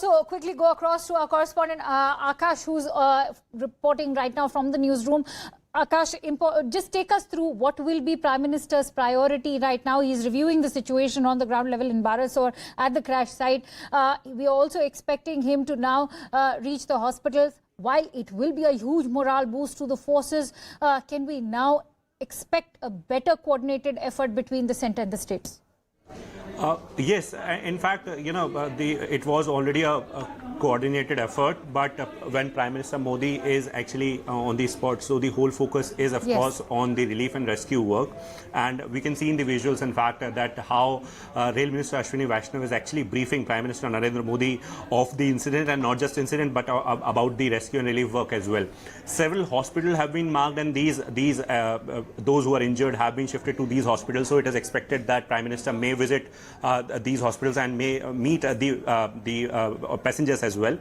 also quickly go across to our correspondent Akash, who's reporting right now from the newsroom. Akash, just take us through what will be Prime Minister's priority right now. He's reviewing the situation on the ground level in Balasore at the crash site. We are also expecting him to now reach the hospitals. While it will be a huge morale boost to the forces, can we now expect a better coordinated effort between the centre and the states? Yes, in fact, it was already a coordinated effort, but when Prime Minister Modi is actually on the spot, so the whole focus is, of course, on the relief and rescue work. And we can see in the visuals, in fact, that how Rail Minister Ashwini Vaishnav is actually briefing Prime Minister Narendra Modi of the incident, and not just incident, but about the rescue and relief work as well. Several hospitals have been marked, and those who are injured have been shifted to these hospitals. So it is expected that Prime Minister may visit these hospitals and may meet the passengers as well.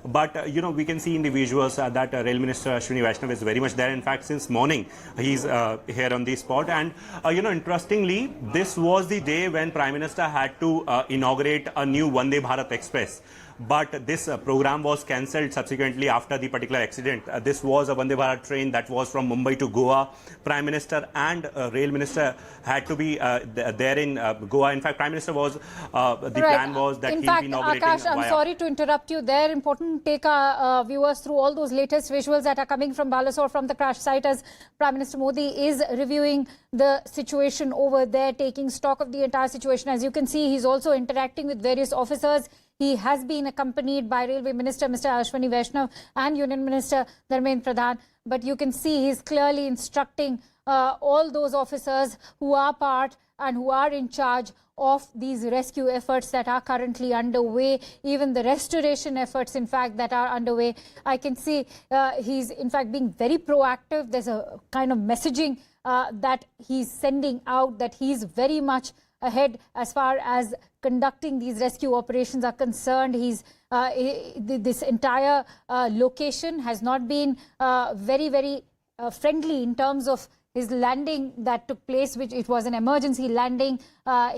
But we can see in the visuals that Rail Minister Ashwini Vaishnav is very much there. In fact, since morning he's here on the spot. And interestingly, this was the day when Prime Minister had to inaugurate a new Vande Bharat Express. But this program was cancelled subsequently after the particular accident. This was a Vande Bharat train that was from Mumbai to Goa. Prime Minister and Rail Minister had to be there in Goa. In fact, Prime Minister was, plan was that he'll be inaugurating. Akash, I'm sorry to interrupt you there. Important to take our viewers through all those latest visuals that are coming from Balasore, from the crash site, as Prime Minister Modi is reviewing the situation over there, taking stock of the entire situation. As you can see, he's also interacting with various officers. He has been accompanied by Railway Minister Mr. Ashwini Vaishnav and Union Minister Dharmendra Pradhan. But you can see he's clearly instructing all those officers who are part and who are in charge of these rescue efforts that are currently underway, even the restoration efforts, in fact, that are underway. I can see he's, in fact, being very proactive. There's a kind of messaging that he's sending out, that he's very much ahead as far as conducting these rescue operations are concerned. This entire location has not been very friendly in terms of his landing that took place, which it was an emergency landing.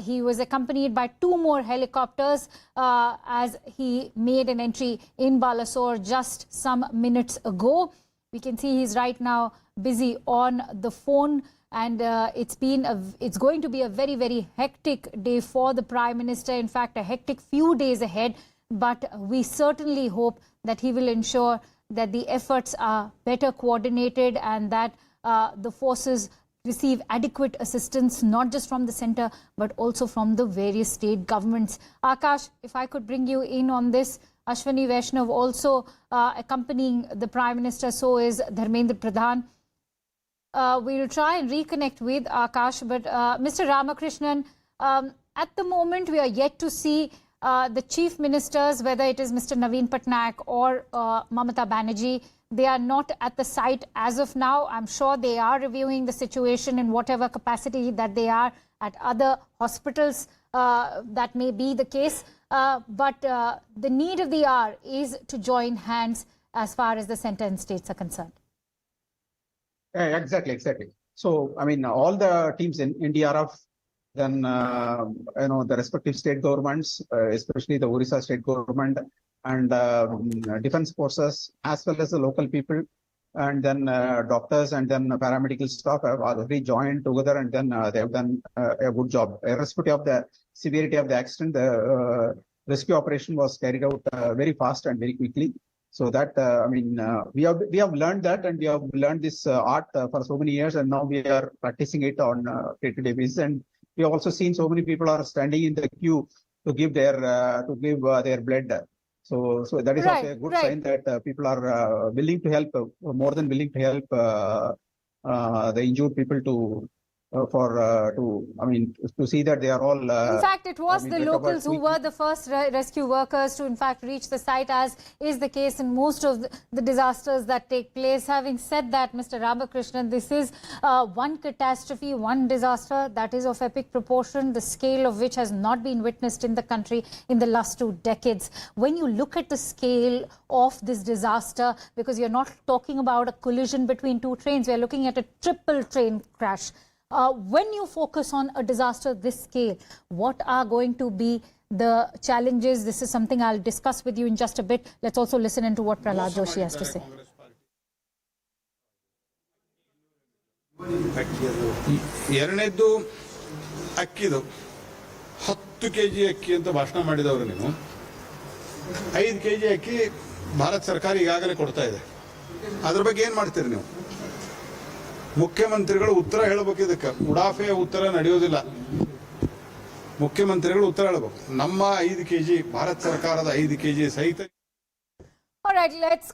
He was accompanied by 2 more helicopters as he made an entry in Balasore just some minutes ago. We can see he's right now busy on the phone. And it's going to be a very hectic day for the Prime Minister. In fact, a hectic few days ahead. But we certainly hope that he will ensure that the efforts are better coordinated and that the forces receive adequate assistance, not just from the centre, but also from the various state governments. Akash, if I could bring you in on this. Ashwini Vaishnav also accompanying the Prime Minister, so is Dharmendra Pradhan. We will try and reconnect with Akash, but Mr. Ramakrishnan, at the moment we are yet to see the chief ministers, whether it is Mr. Naveen Patnaik or Mamata Banerjee. They are not at the site as of now. I'm sure they are reviewing the situation in whatever capacity that they are at other hospitals. That may be the case, but the need of the hour is to join hands as far as the centre and states are concerned. Exactly. So, I mean, all the teams in NDRF, then, the respective state governments, especially the Odisha state government and defense forces, as well as the local people, and then doctors and then paramedical staff have already joined together, and then they have done a good job. Irrespective of the severity of the accident, the rescue operation was carried out very fast and very quickly. So that, we have learned that, and we have learned this art for so many years, and now we are practicing it on day-to-day basis. And we have also seen so many people are standing in the queue to give their blood. So that is also a good sign that people are willing to help, more than willing to help the injured people to see that they are all. In fact, it was the locals who were the first rescue workers to, in fact, reach the site, as is the case in most of the disasters that take place. Having said that, Mr. Ramakrishnan, this is one catastrophe, one disaster that is of epic proportion, the scale of which has not been witnessed in the country in the last 2 decades. When you look at the scale of this disaster, because you're not talking about a collision between 2 trains, we're looking at a triple train crash. When you focus on a disaster this scale, what are going to be the challenges? This is something I'll discuss with you in just a bit. Let's also listen into what Prahlad Joshi has to say. ಎರಡನೇದ್ದು ಅಕ್ಕಿದು 10 kg ಅಕ್ಕಿ ಅಂತ ಭಾಷಣ ಮಾಡಿದವರು ನೀವು 5 kg ಅಕ್ಕಿ ಭಾರತ ಸರ್ಕಾರ ಈಗಾಗಲೇ ಕೊಡ್ತಾ ಇದೆ. ಅದ್ರ ಬಗ್ಗೆ ಏನ್ ಮಾಡ್ತೀರಿ ನೀವು? ಮುಖ್ಯಮಂತ್ರಿಗಳು ಉತ್ತರ ಹೇಳಬೇಕು. ಇದಕ್ಕೆ ಉಡಾಫೆ ಉತ್ತರ ನಡೆಯೋದಿಲ್ಲ. ಮುಖ್ಯಮಂತ್ರಿಗಳು ಉತ್ತರ ಹೇಳಬೇಕು. ನಮ್ಮ 5 kg ಭಾರತ ಸರ್ಕಾರದ 5 kg ಸಹಿತ. All right, let's